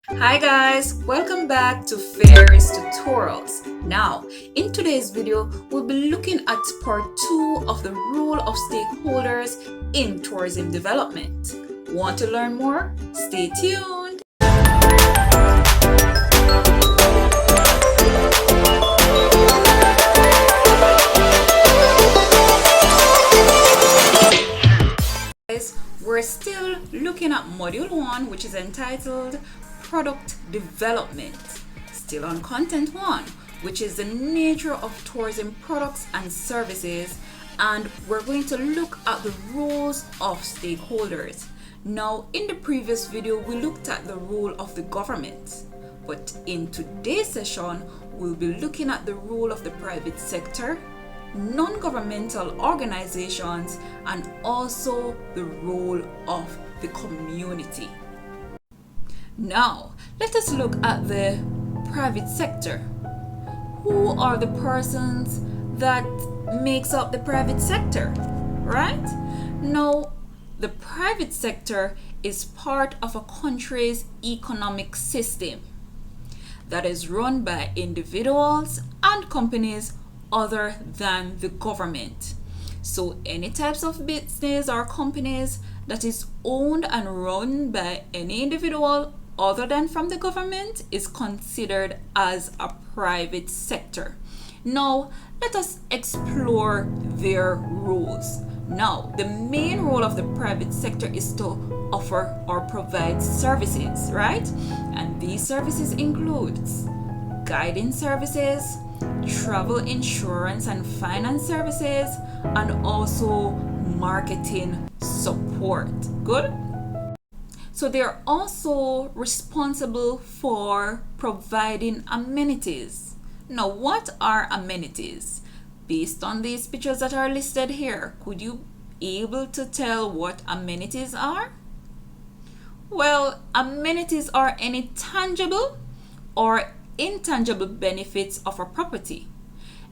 Hi guys, welcome back to Fairies Tutorials. Now, in today's video, we'll be looking at part 2 of the role of stakeholders in tourism development. Want to learn more? Stay tuned. We're still looking at module 1, which is entitled Product Development. Still on content 1, which is the nature of tourism products and services, and we're going to look at the roles of stakeholders. Now, in the previous video, we looked at the role of the government, but in today's session, we'll be looking at the role of the private sector, non-governmental organizations, and also the role of the community. Now, let us look at the private sector. Who are the persons that makes up the private sector, right? Now, the private sector is part of a country's economic system that is run by individuals and companies other than the government. So any types of business or companies that is owned and run by any individual other than from the government is considered as a private sector. Now, let us explore their roles. Now, the main role of the private sector is to offer or provide services, right? And these services includes guiding services, travel insurance and finance services, and also marketing support. Good? So they're also responsible for providing amenities. Now, what are amenities? Based on these pictures that are listed here, could you be able to tell what amenities are? Well, amenities are any tangible or intangible benefits of a property,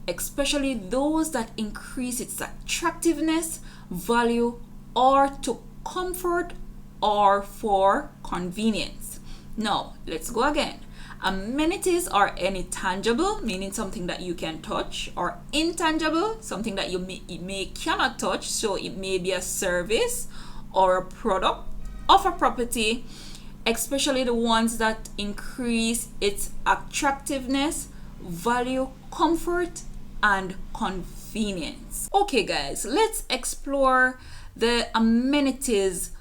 especially those that increase its attractiveness, value, or to comfort or for convenience. Now, let's go again. Amenities are any tangible, meaning something that you can touch, or intangible, something that you may cannot touch, so it may be a service or a product of a property, especially the ones that increase its attractiveness, value, comfort, and convenience. Okay guys, let's explore the amenities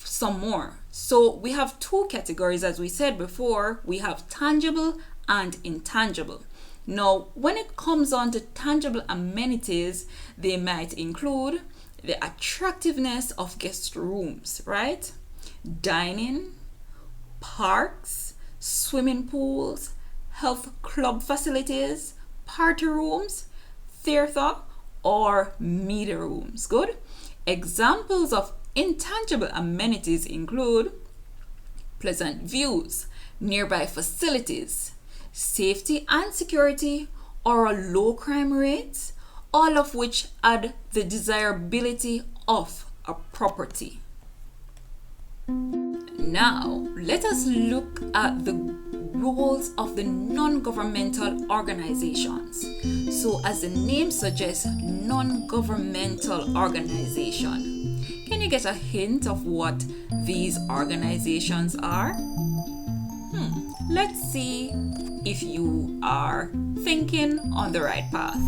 some more. So we have two categories, as we said before. We have tangible and intangible. Now, when it comes on to tangible amenities, they might include the attractiveness of guest rooms, right? Dining, parks, swimming pools, health club facilities, party rooms, theater, or media rooms. Good? Examples of intangible amenities include pleasant views, nearby facilities, safety and security, or a low crime rate, all of which add the desirability of a property. Now, let us look at the roles of the non-governmental organizations. So, as the name suggests, non-governmental organization. Can you get a hint of what these organizations are? Let's see if you are thinking on the right path.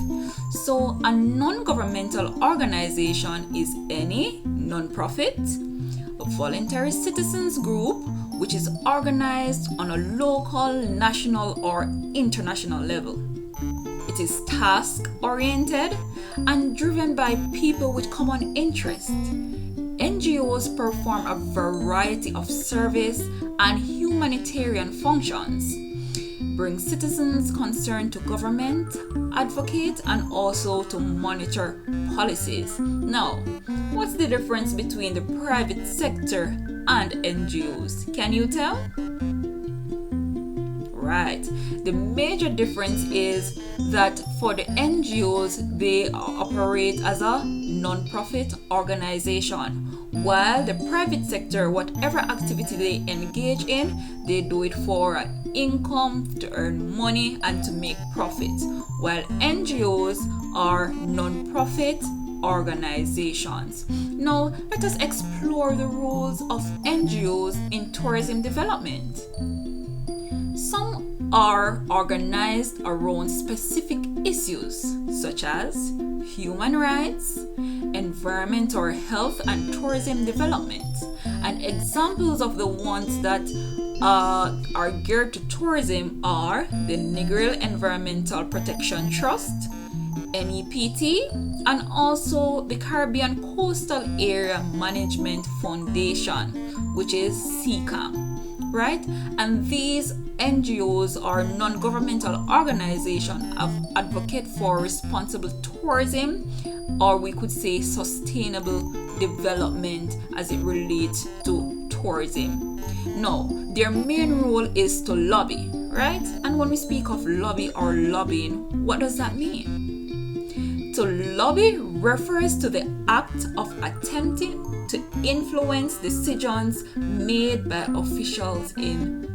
So, a non-governmental organization is any non-profit, voluntary citizens group which is organized on a local, national, or international level. It is task-oriented and driven by people with common interest. NGOs perform a variety of service and humanitarian functions, bring citizens concerned to government, advocate, and also to monitor policies. Now, what's the difference between the private sector and NGOs? Can you tell? Right. The major difference is that for the NGOs, they operate as a non-profit organization, While the private sector, whatever activity they engage in, they do it for income, to earn money, and to make profit. While NGOs are non-profit organizations. Now, let us explore the roles of NGOs in tourism development. Some are organized around specific issues such as human rights, environment or health and tourism development. And examples of the ones that are geared to tourism are the Negril Environmental Protection Trust, NEPT, and also the Caribbean Coastal Area Management Foundation, which is CCAM, right? And these NGOs are non-governmental organizations advocate for responsible tourism, or we could say sustainable development as it relates to tourism. Now, their main role is to lobby, right? And when we speak of lobby or lobbying, what does that mean? To lobby refers to the act of attempting to influence decisions made by officials in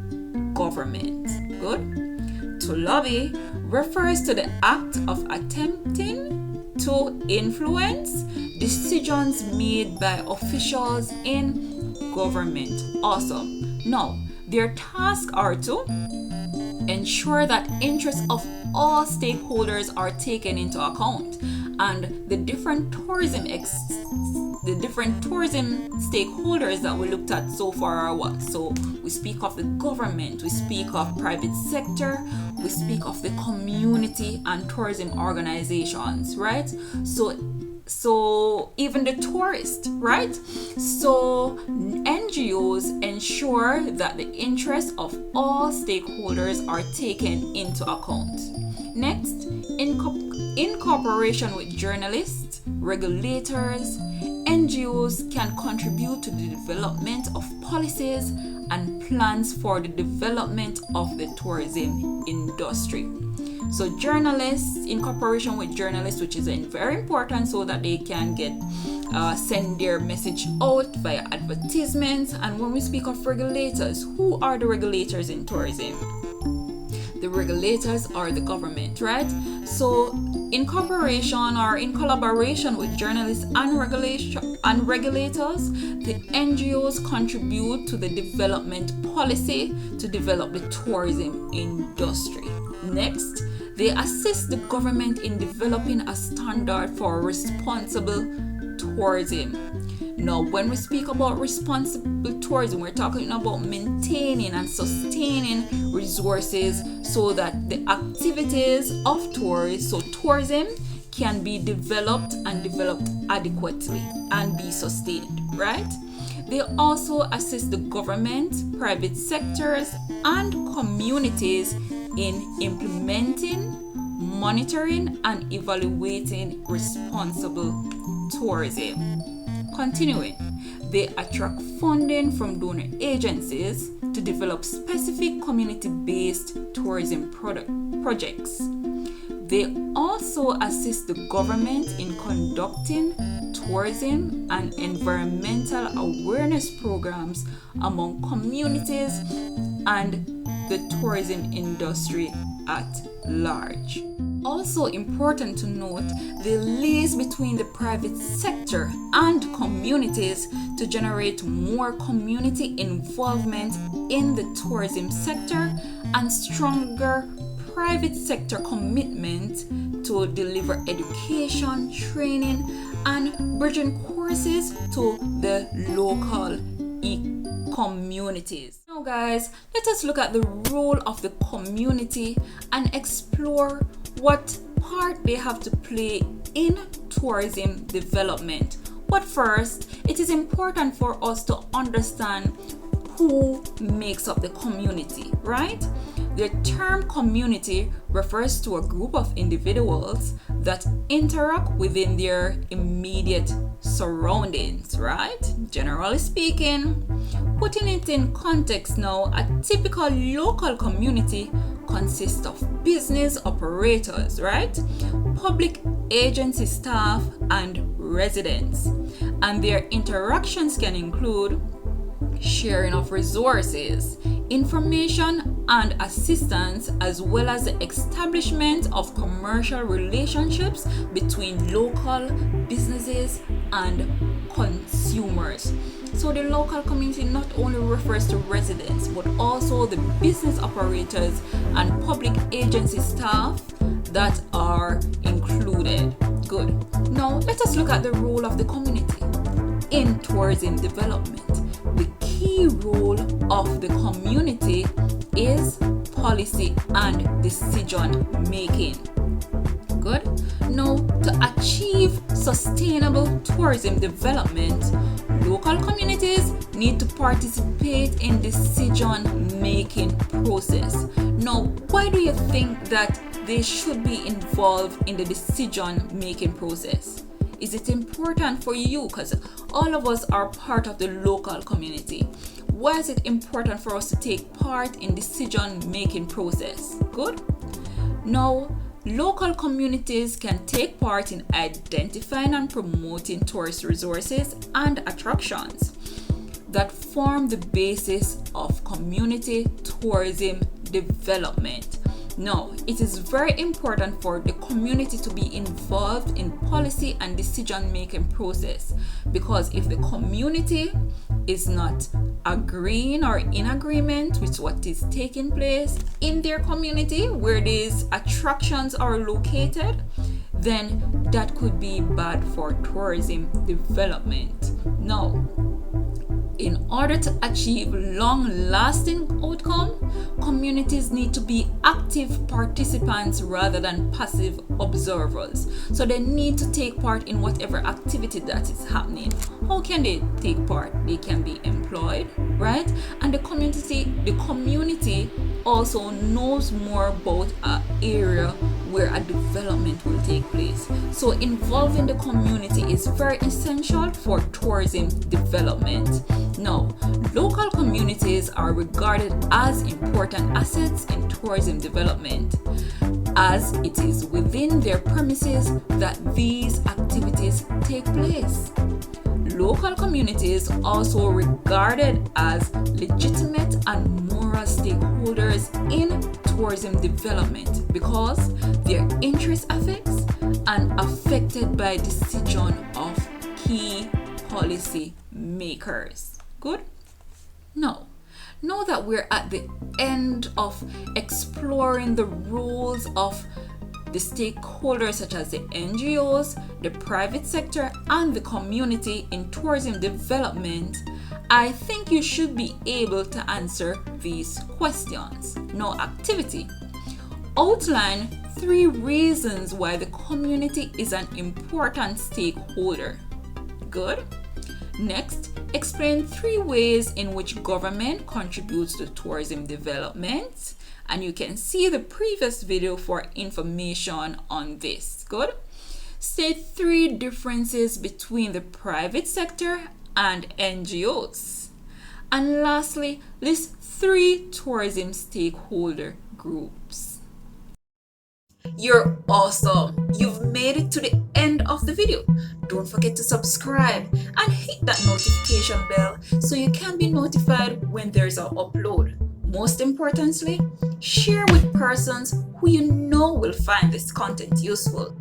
government. Good? To lobby refers to the act of attempting to influence decisions made by officials in government. Awesome. Now, their tasks are to ensure that interests of all stakeholders are taken into account, and the different tourism stakeholders that we looked at so far are what? So we speak of the government, we speak of private sector, we speak of the community and tourism organizations, right? So even the tourist, right? So NGOs ensure that the interests of all stakeholders are taken into account. Next, in cooperation with journalists, regulators, NGOs can contribute to the development of policies and plans for the development of the tourism industry. So journalists, in cooperation with journalists, which is very important so that they can send their message out via advertisements. And when we speak of regulators, who are the regulators in tourism? The regulators are the government, right? So in cooperation or in collaboration with journalists and regulators, the NGOs contribute to the development policy to develop the tourism industry. Next, they assist the government in developing a standard for responsible tourism. Now, when we speak about responsible tourism, we're talking about maintaining and sustaining resources so that the activities of tourists, so tourism, can be developed adequately and be sustained, right? They also assist the government, private sectors, and communities in implementing, monitoring, and evaluating responsible tourism. Continuing, they attract funding from donor agencies to develop specific community-based tourism projects. They also assist the government in conducting tourism and environmental awareness programs among communities and the tourism industry at large. Also important to note, the liaise between the private sector and communities to generate more community involvement in the tourism sector and stronger private sector commitment to deliver education, training, and bridging courses to the local communities. Now guys, let us look at the role of the community and explore what part they have to play in tourism development. But first, it is important for us to understand who makes up the community, right? The term community refers to a group of individuals that interact within their immediate surroundings, right? Generally speaking, putting it in context now, a typical local community consists of business operators, right? Public agency staff and residents, and their interactions can include sharing of resources, information, and assistance, as well as the establishment of commercial relationships between local businesses and consumers. So the local community not only refers to residents but also the business operators and public agency staff that are included. Good. Now let us look at the role of the community in tourism development. The key role of the community is policy and decision making. Good. Now, to achieve sustainable tourism development, local communities need to participate in decision making process. Now, why do you think that they should be involved in the decision making process? Is it important for you? Because all of us are part of the local community. Why is it important for us to take part in decision making process? Good. Now, local communities can take part in identifying and promoting tourist resources and attractions that form the basis of community tourism development. Now, it is very important for the community to be involved in policy and decision-making process, because if the community is not agreeing or in agreement with what is taking place in their community where these attractions are located, then that could be bad for tourism development. Now, in order to achieve long-lasting outcome, communities need to be active participants rather than passive observers. So they need to take part in whatever activity that is happening. How can they take part? They can be employed, right? And the community also knows more about an area where a development will take place. So involving the community is very essential for tourism development. Now, local communities are regarded as important assets in tourism development, as it is within their premises that these activities take place. Local communities also regarded as legitimate and moral stakeholders in tourism development because their interest affects and affected by decision of key policy makers. Good? Now that we're at the end of exploring the roles of the stakeholders such as the NGOs, the private sector, and the community in tourism development, I think you should be able to answer these questions. Now, activity. Outline 3 reasons why the community is an important stakeholder. Good. Next, explain 3 ways in which government contributes to tourism development. And you can see the previous video for information on this. Good. State 3 differences between the private sector and NGOs. And lastly, list 3 tourism stakeholder groups. You're awesome! You've made it to the end of the video. Don't forget to subscribe and hit that notification bell so you can be notified when there's an upload. Most importantly, share with persons who you know will find this content useful.